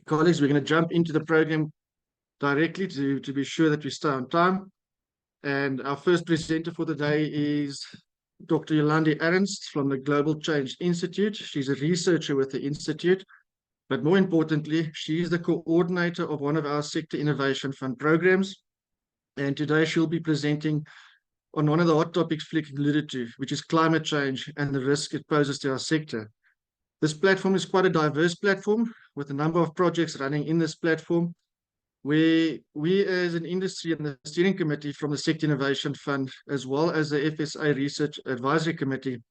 Colleagues, we're going to jump into the program directly to be sure that we stay on time. And our first presenter for the day is Dr. Yolandi Ernst from the Global Change Institute. She's a researcher with the Institute, but more importantly, she is the coordinator of one of our Sector Innovation Fund programs. And today she'll be presenting on one of the hot topics Flick alluded to, which is climate change and the risk it poses to our sector. This platform is quite a diverse platform with a number of projects running in this platform, where we as an industry and the steering committee from the Sector Innovation Fund, as well as the FSA Research Advisory Committee,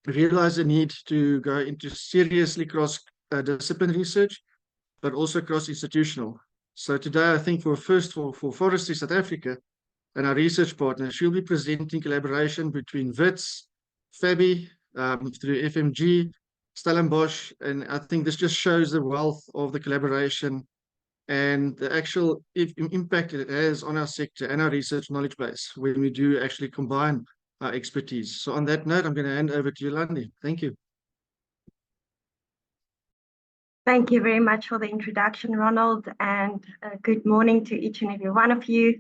realize the need to go into seriously cross-discipline research, but also cross-institutional. So today, I think for Forestry South Africa and our research partners, she'll be presenting collaboration between WITS, FABI, through FMG, Stellenbosch, and I think this just shows the wealth of the collaboration and the actual impact it has on our sector and our research knowledge base when we do actually combine our expertise. So on that note, I'm going to hand over to Yolandi. Thank you. Thank you very much for the introduction, Ronald, and good morning to each and every one of you.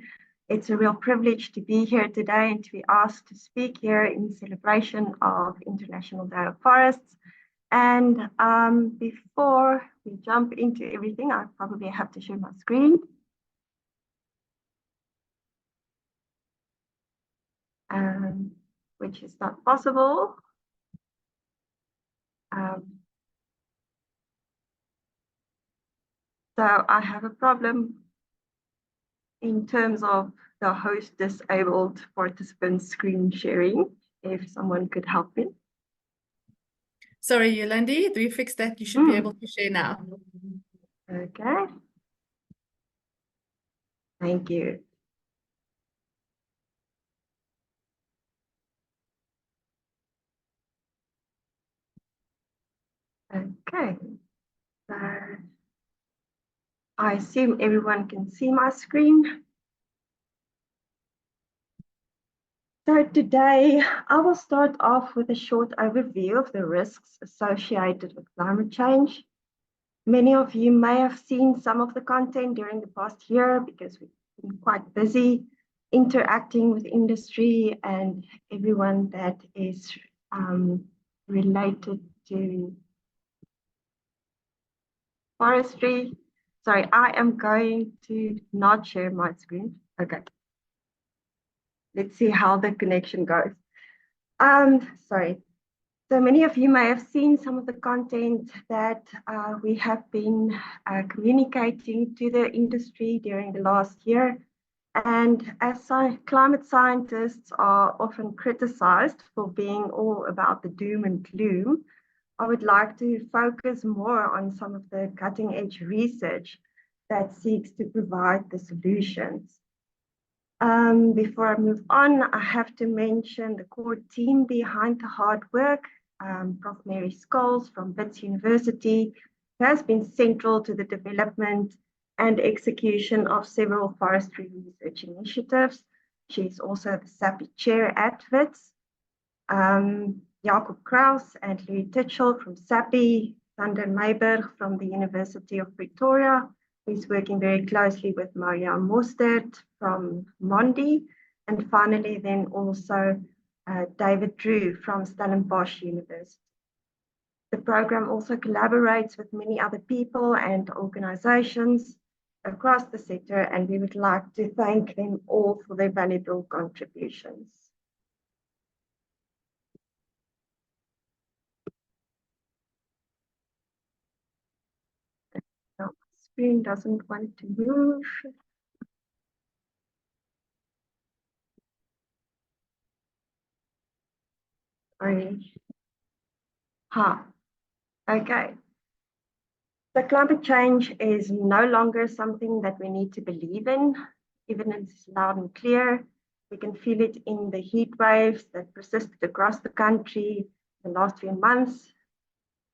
It's a real privilege to be here today and to be asked to speak here in celebration of International Day of Forests. And before we jump into everything, I probably have to share my screen. Which is not possible. So I have a problem in terms of the host disabled participant screen sharing, if someone could help me. Sorry, Yolandi, we fixed that. You should be able to share now. Okay. Thank you. Okay. So I assume everyone can see my screen. So today, I will start off with a short overview of the risks associated with climate change. Many of you may have seen some of the content during the past year because we've been quite busy interacting with industry and everyone that is related to forestry. Sorry, I am going to not share my screen. Okay. Let's see how the connection goes. Sorry. So many of you may have seen some of the content that we have been communicating to the industry during the last year. And as climate scientists are often criticized for being all about the doom and gloom, I would like to focus more on some of the cutting edge research that seeks to provide the solutions. Before I move on, I have to mention the core team behind the hard work. Prof. Mary Scholes from Wits University has been central to the development and execution of several forestry research initiatives. She's also the SAPI chair at Wits. Jacob Kraus and Louis Titchell from SAPI, Sander Meiberg from the University of Pretoria, who's working very closely with Maria Mostert from Mondi, and finally then also David Drew from Stellenbosch University. The program also collaborates with many other people and organizations across the sector, and we would like to thank them all for their valuable contributions. No, screen doesn't want to move. Okay. So climate change is no longer something that we need to believe in. Evidence is loud and clear. We can feel it in the heat waves that persisted across the country the last few months.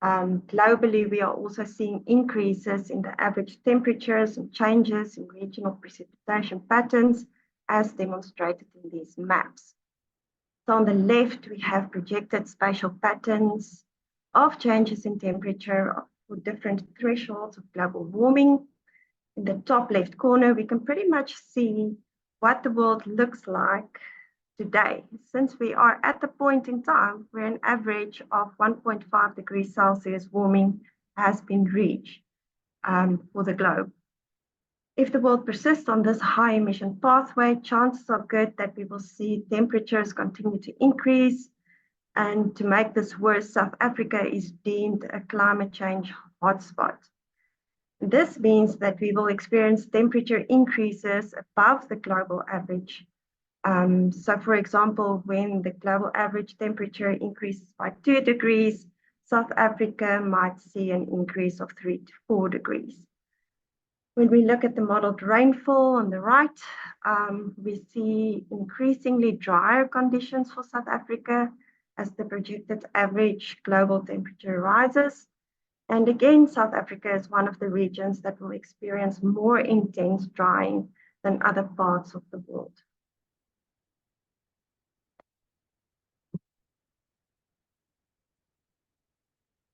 Globally, we are also seeing increases in the average temperatures and changes in regional precipitation patterns as demonstrated in these maps. So on the left, we have projected spatial patterns of changes in temperature for different thresholds of global warming. In the top left corner, we can pretty much see what the world looks like today, since we are at the point in time where an average of 1.5 degrees Celsius warming has been reached for the globe. If the world persists on this high emission pathway, chances are good that we will see temperatures continue to increase. And to make this worse, South Africa is deemed a climate change hotspot. This means that we will experience temperature increases above the global average. So for example, when the global average temperature increases by 2 degrees, South Africa might see an increase of 3 to 4 degrees. When we look at the modeled rainfall on the right, we see increasingly drier conditions for South Africa as the projected average global temperature rises. And again, South Africa is one of the regions that will experience more intense drying than other parts of the world.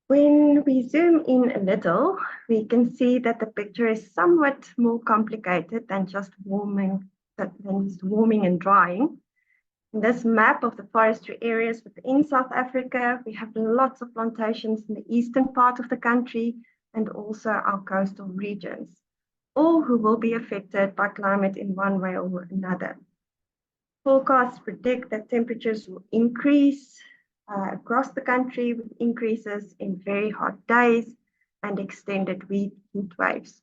When we zoom in a little, we can see that the picture is somewhat more complicated than just warming and drying. In this map of the forestry areas within South Africa, we have lots of plantations in the eastern part of the country and also our coastal regions, all who will be affected by climate in one way or another. Forecasts predict that temperatures will increase across the country with increases in very hot days and extended heat waves.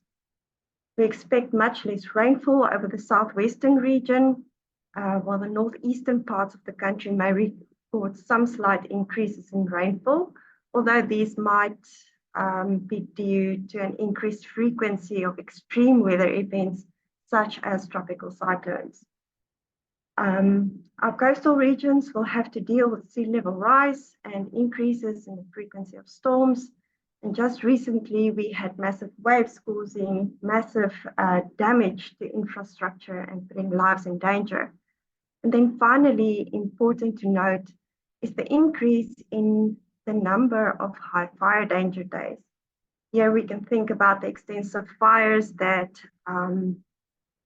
We expect much less rainfall over the southwestern region, while the northeastern parts of the country may record some slight increases in rainfall, although these might be due to an increased frequency of extreme weather events such as tropical cyclones. Our coastal regions will have to deal with sea level rise and increases in the frequency of storms. And just recently, we had massive waves causing massive damage to infrastructure and putting lives in danger. And then finally, important to note is the increase in the number of high fire danger days. Here we can think about the extensive fires that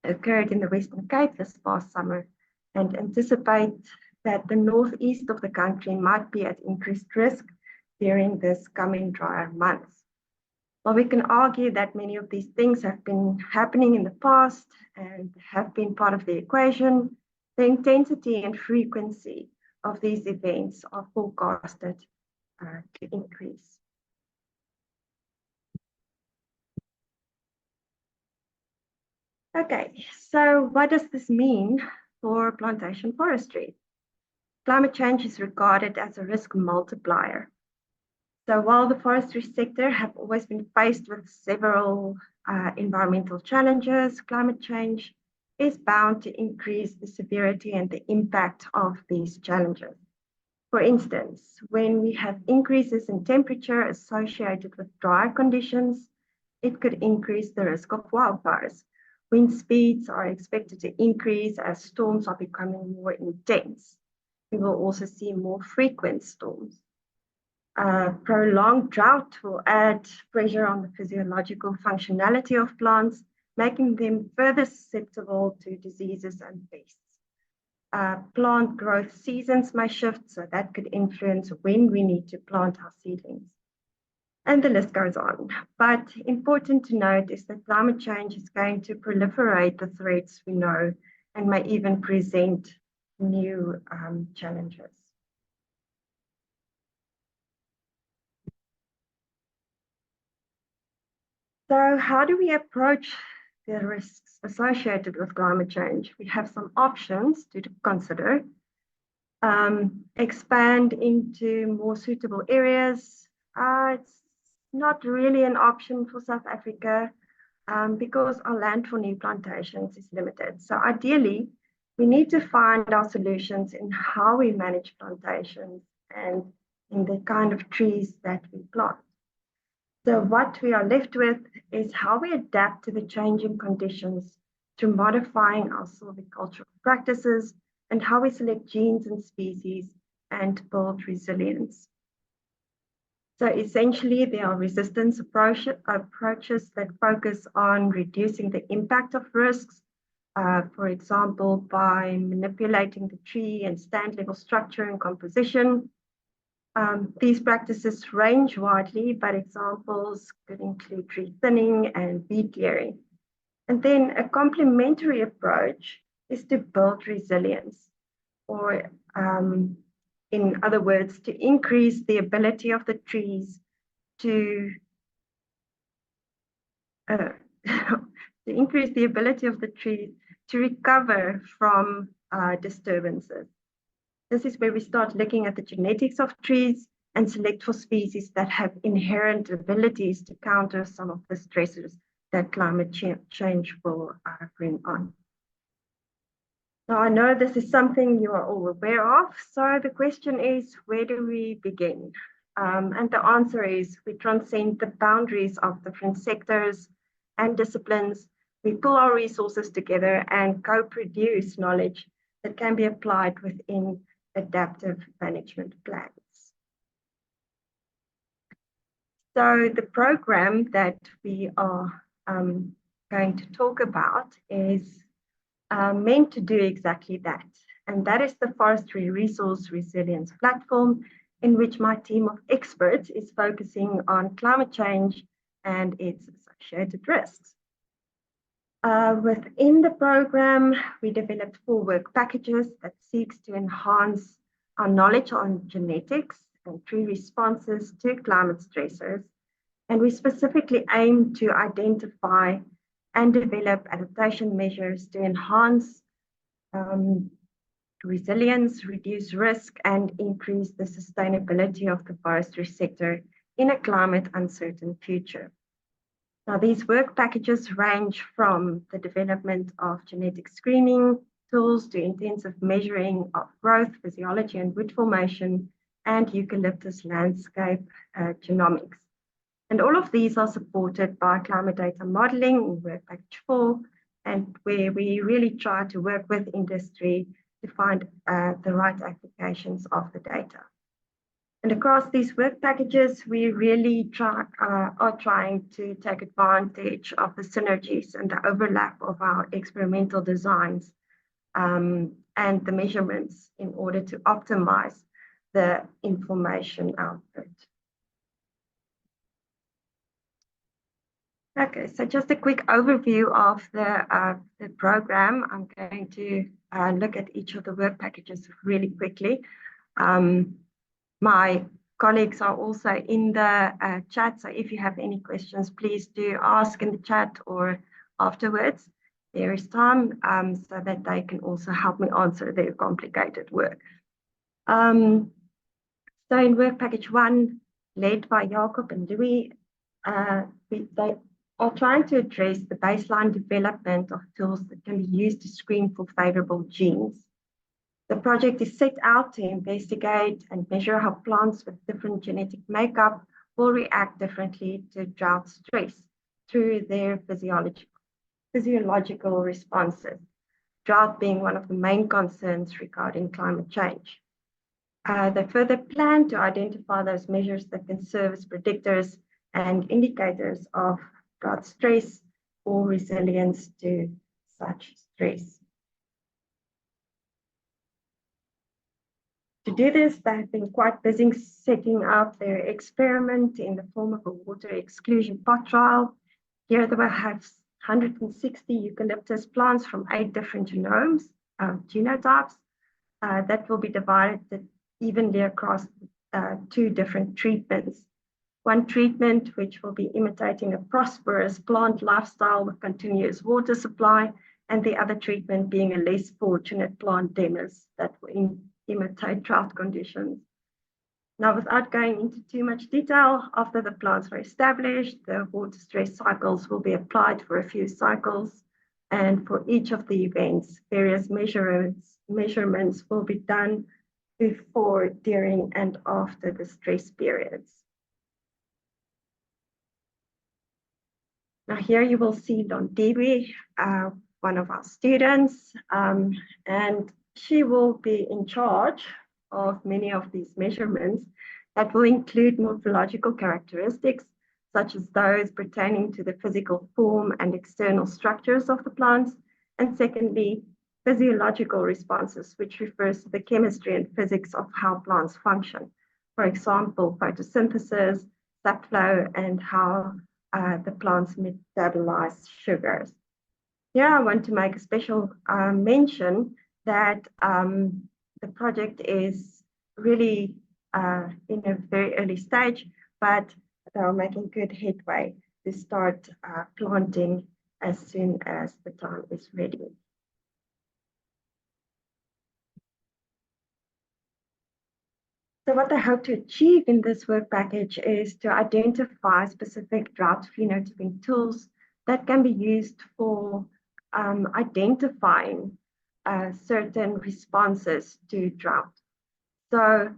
occurred in the Western Cape this past summer, and anticipate that the northeast of the country might be at increased risk during this coming drier months. While we can argue that many of these things have been happening in the past and have been part of the equation, the intensity and frequency of these events are forecasted to increase. Okay, so what does this mean for plantation forestry? Climate change is regarded as a risk multiplier. So while the forestry sector have always been faced with several environmental challenges, climate change is bound to increase the severity and the impact of these challenges. For instance, when we have increases in temperature associated with dry conditions, it could increase the risk of wildfires. Wind speeds are expected to increase as storms are becoming more intense. We will also see more frequent storms. Prolonged drought will add pressure on the physiological functionality of plants, making them further susceptible to diseases and pests. Plant growth seasons may shift, so that could influence when we need to plant our seedlings. And the list goes on. But important to note is that climate change is going to proliferate the threats we know and may even present new challenges. So how do we approach the risks associated with climate change? We have some options to consider. Expand into more suitable areas. It's not really an option for South Africa because our land for new plantations is limited. So ideally, we need to find our solutions in how we manage plantations and in the kind of trees that we plant. So what we are left with is how we adapt to the changing conditions through modifying our silvicultural practices and how we select genes and species and build resilience. So essentially, there are resistance approaches that focus on reducing the impact of risks, for example, by manipulating the tree and stand level structure and composition. These practices range widely, but examples could include tree thinning and weed clearing. And then a complementary approach is to build resilience, or in other words, to increase the ability of the trees to increase the ability of the trees to recover from disturbances. This is where we start looking at the genetics of trees and select for species that have inherent abilities to counter some of the stresses that climate change will bring on. Now, I know this is something you are all aware of, so the question is, where do we begin? And the answer is, we transcend the boundaries of different sectors and disciplines. We pull our resources together and co-produce knowledge that can be applied within adaptive management plans. So the program that we are going to talk about is meant to do exactly that. And that is the Forestry Resource Resilience Platform, in which my team of experts is focusing on climate change and its associated risks. Within the program, we developed 4 work packages that seeks to enhance our knowledge on genetics and tree responses to climate stressors. And we specifically aim to identify and develop adaptation measures to enhance resilience, reduce risk, and increase the sustainability of the forestry sector in a climate uncertain future. Now, these work packages range from the development of genetic screening tools to intensive measuring of growth, physiology, and wood formation, and eucalyptus landscape genomics. And all of these are supported by climate data modeling in work package 4, and where we really try to work with industry to find the right applications of the data. And across these work packages, we really are trying to take advantage of the synergies and the overlap of our experimental designs and the measurements in order to optimize the information output. Okay, so just a quick overview of the program. I'm going to look at each of the work packages really quickly. My colleagues are also in the chat, so if you have any questions, please do ask in the chat or afterwards. There is time so that they can also help me answer their complicated work. So in work package 1, led by Jacob and Louis, they are trying to address the baseline development of tools that can be used to screen for favorable genes. The project is set out to investigate and measure how plants with different genetic makeup will react differently to drought stress through their physiological responses, drought being one of the main concerns regarding climate change. They further plan to identify those measures that can serve as predictors and indicators of drought stress or resilience to such stress. To do this, they've been quite busy setting up their experiment in the form of a water exclusion pot trial. Here they will have 160 eucalyptus plants from 8 different genotypes that will be divided evenly across 2 different treatments. One treatment, which will be imitating a prosperous plant lifestyle with continuous water supply, and the other treatment being a less fortunate plant demus that will imitate drought conditions. Now, without going into too much detail, after the plants are established, the water stress cycles will be applied for a few cycles, and for each of the events, various measurements will be done before, during, and after the stress periods. Now here you will see Yolandi, one of our students, and she will be in charge of many of these measurements. that will include morphological characteristics, such as those pertaining to the physical form and external structures of the plants. And secondly, physiological responses, which refers to the chemistry and physics of how plants function. For example, photosynthesis, sap flow, and how the plants metabolize sugars. Here I want to make a special mention that the project is really in a very early stage, but they are making good headway to start planting as soon as the time is ready. So what I hope to achieve in this work package is to identify specific drought phenotyping tools that can be used for identifying certain responses to drought. So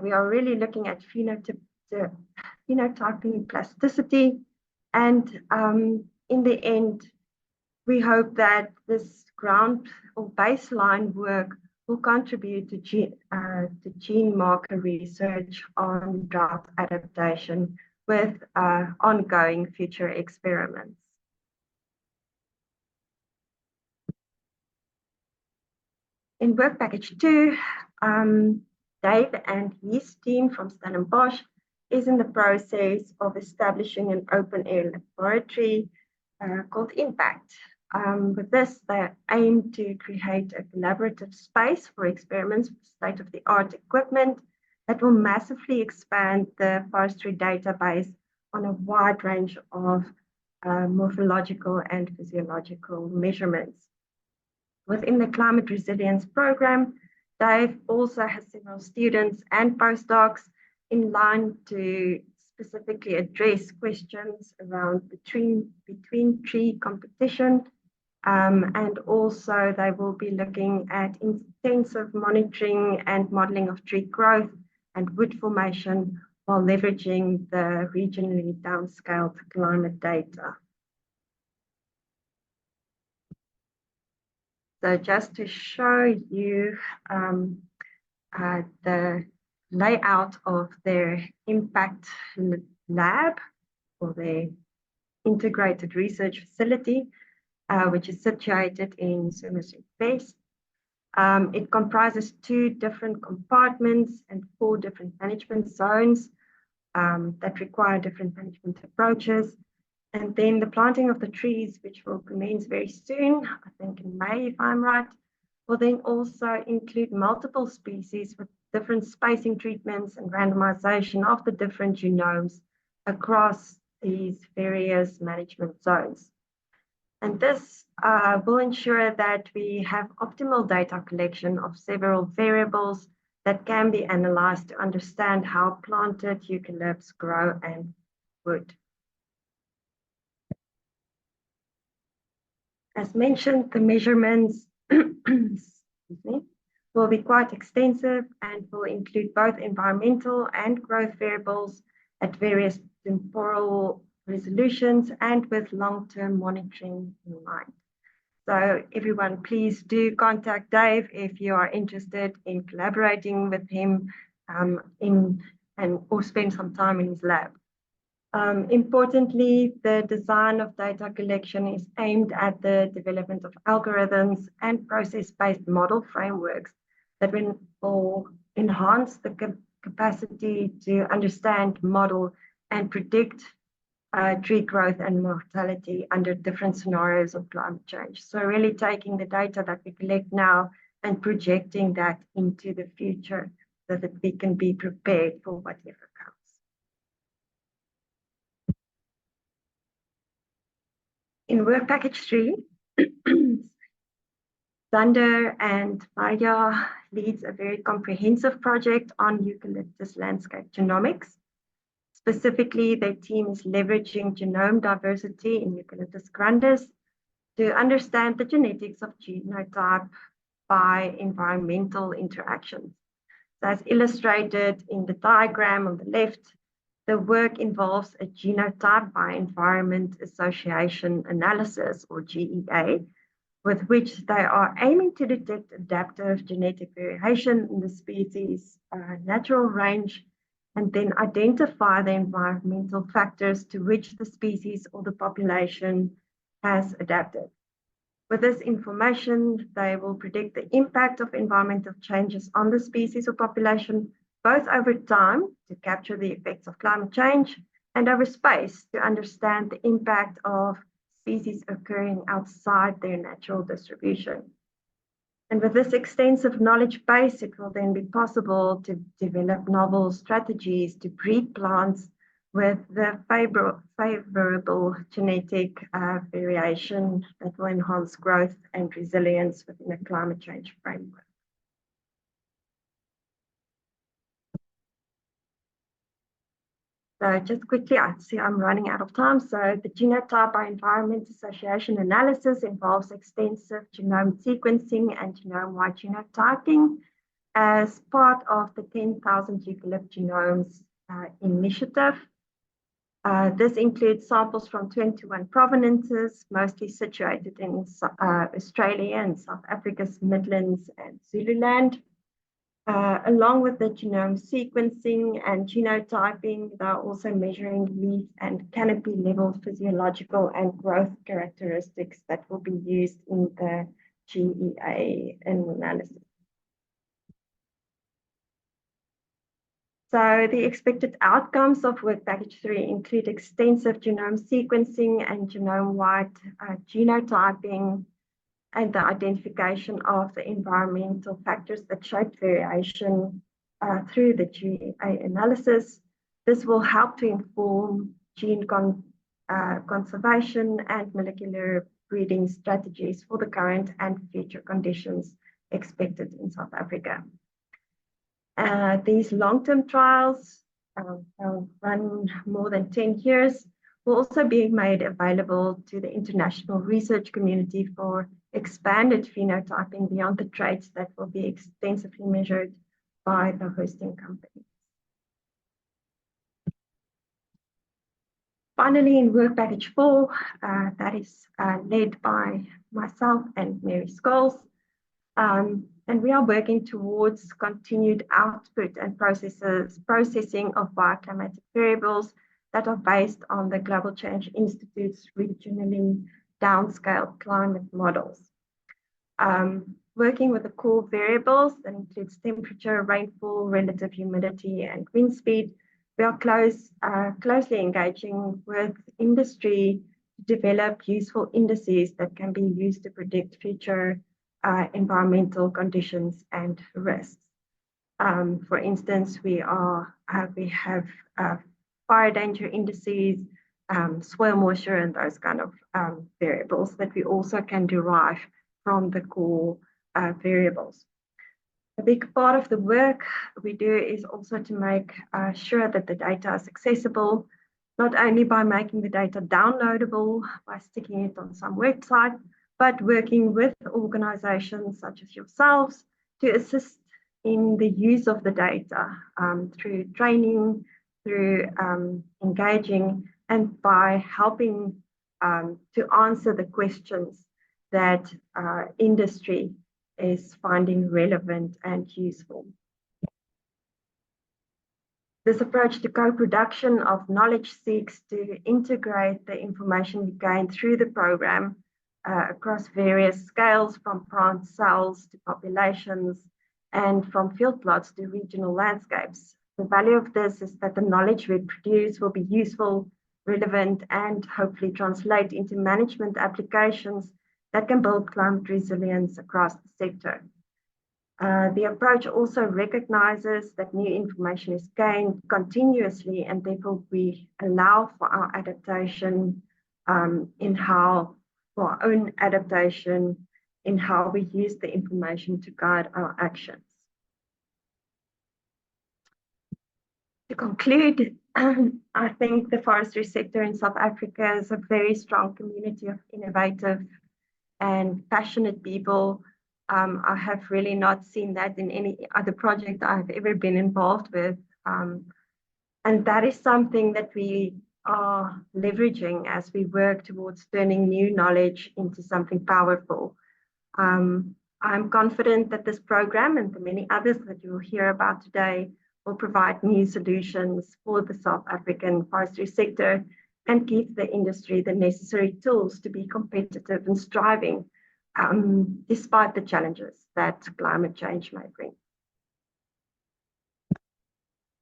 we are really looking at phenotyping plasticity, and in the end, we hope that this ground or baseline work will contribute to gene marker research on drought adaptation with ongoing future experiments. In work package 2, Dave and his team from Stellenbosch is in the process of establishing an open air laboratory called Impact. With this, they aim to create a collaborative space for experiments with state-of-the-art equipment that will massively expand the forestry database on a wide range of morphological and physiological measurements. Within the climate resilience program, Dave also has several students and postdocs in line to specifically address questions around between tree competition, and also they will be looking at intensive monitoring and modeling of tree growth and wood formation while leveraging the regionally downscaled climate data. So just to show you the layout of their impact lab or their integrated research facility, which is situated in Somerset West. It comprises 2 different compartments and 4 different management zones that require different management approaches. And then the planting of the trees, which will commence very soon, I think in May, if I'm right, will then also include multiple species with different spacing treatments and randomization of the different genomes across these various management zones. And this will ensure that we have optimal data collection of several variables that can be analyzed to understand how planted eucalypts grow and wood. As mentioned, the measurements will be quite extensive and will include both environmental and growth variables at various temporal resolutions and with long-term monitoring in mind. So everyone, please do contact Dave if you are interested in collaborating with him or spend some time in his lab. Importantly, the design of data collection is aimed at the development of algorithms and process-based model frameworks that will enhance the capacity to understand, model, and predict tree growth and mortality under different scenarios of climate change. So really taking the data that we collect now and projecting that into the future so that we can be prepared for whatever comes. In work package 3, Sander and Maria leads a very comprehensive project on eucalyptus landscape genomics. Specifically, their team is leveraging genome diversity in Eucalyptus grandis to understand the genetics of genotype by environmental interactions. So as illustrated in the diagram on the left, the work involves a genotype by environment association analysis, or GEA, with which they are aiming to detect adaptive genetic variation in the species' natural range and then identify the environmental factors to which the species or the population has adapted. With this information, they will predict the impact of environmental changes on the species or population, both over time to capture the effects of climate change and over space to understand the impact of species occurring outside their natural distribution. And with this extensive knowledge base, it will then be possible to develop novel strategies to breed plants with the favorable genetic variation that will enhance growth and resilience within a climate change framework. So just quickly, I see I'm running out of time. So the genotype by environment association analysis involves extensive genome sequencing and genome-wide genotyping as part of the 10,000 eucalypt genomes initiative. This includes samples from 21 provenances, mostly situated in Australia and South Africa's Midlands and Zululand. Along with the genome sequencing and genotyping, they're also measuring leaf and canopy level physiological and growth characteristics that will be used in the GEA analysis. So the expected outcomes of work package 3 include extensive genome sequencing and genome-wide genotyping, and the identification of the environmental factors that shape variation through the GEA analysis. This will help to inform gene conservation and molecular breeding strategies for the current and future conditions expected in South Africa. These long-term trials run more than 10 years, will also be made available to the international research community for expanded phenotyping beyond the traits that will be extensively measured by the hosting company. Finally, in work package 4, that is led by myself and Mary Scholes, and we are working towards continued output and processing of bioclimatic variables that are based on the Global Change Institute's regionally downscaled climate models. Working with the core variables that includes temperature, rainfall, relative humidity, and wind speed, we are closely engaging with industry to develop useful indices that can be used to predict future environmental conditions and risks. For instance, we have fire danger indices, soil moisture, and those kind of variables that we also can derive from the core variables. A big part of the work we do is also to make sure that the data is accessible, not only by making the data downloadable, by sticking it on some website, but working with organizations such as yourselves to assist in the use of the data through training, through engaging, and by helping to answer the questions that industry is finding relevant and useful. This approach to co-production of knowledge seeks to integrate the information we gain through the program across various scales, from plant cells to populations, and from field plots to regional landscapes. The value of this is that the knowledge we produce will be useful, relevant, and hopefully translate into management applications that can build climate resilience across the sector. The approach also recognizes that new information is gained continuously, and therefore we allow for our adaptation for our own adaptation in how we use the information to guide our actions. To conclude, I think the forestry sector in South Africa is a very strong community of innovative and passionate people. I have really not seen that in any other project I've ever been involved with. And that is something that we are leveraging as we work towards turning new knowledge into something powerful. I'm confident that this program and the many others that you'll hear about today will provide new solutions for the South African forestry sector and give the industry the necessary tools to be competitive and striving despite the challenges that climate change may bring.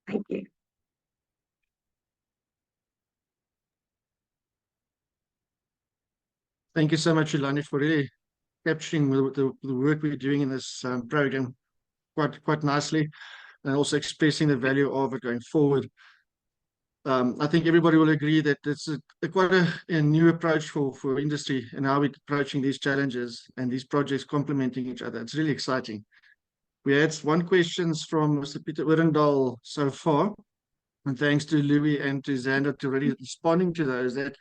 Thank you. Thank you so much, Yolandi, for really capturing the work we're doing in this program quite nicely, and also expressing the value of it going forward. I think everybody will agree that it's quite a new approach for industry and how we're approaching these challenges and these projects complementing each other. It's really exciting. We had one questions from Mr. Peter Urendal so far, and thanks to Louis and to Xander to already responding to those, that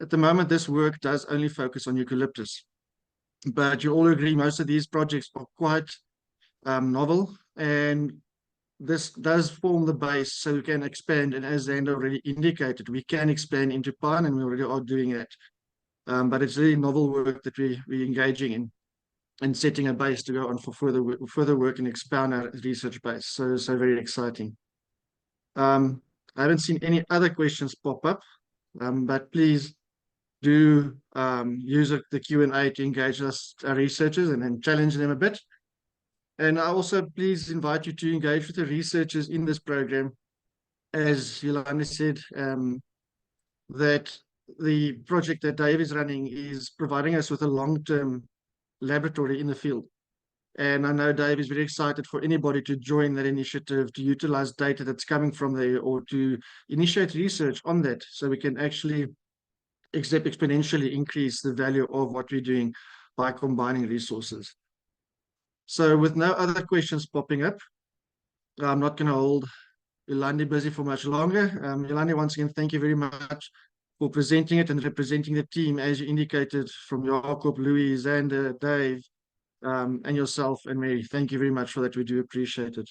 at the moment this work does only focus on eucalyptus. But you all agree most of these projects are quite novel, and this does form the base so we can expand. And as Xander already indicated, we can expand into pine, and we already are doing that. But it's really novel work that we're engaging in and setting a base to go on for further work and expand our research base. So very exciting. I haven't seen any other questions pop up, but please do use the Q&A to engage our researchers and then challenge them a bit. And I also please invite you to engage with the researchers in this program. As Yolandi said, that the project that Dave is running is providing us with a long-term laboratory in the field. And I know Dave is very excited for anybody to join that initiative, to utilize data that's coming from there, or to initiate research on that, so we can actually exponentially increase the value of what we're doing by combining resources. So with no other questions popping up, I'm not going to hold Yolandi busy for much longer. Yolandi, once again, thank you very much for presenting it and representing the team, as you indicated, from Jacob, Louis, Xander, Dave, and yourself and Mary. Thank you very much for that. We do appreciate it.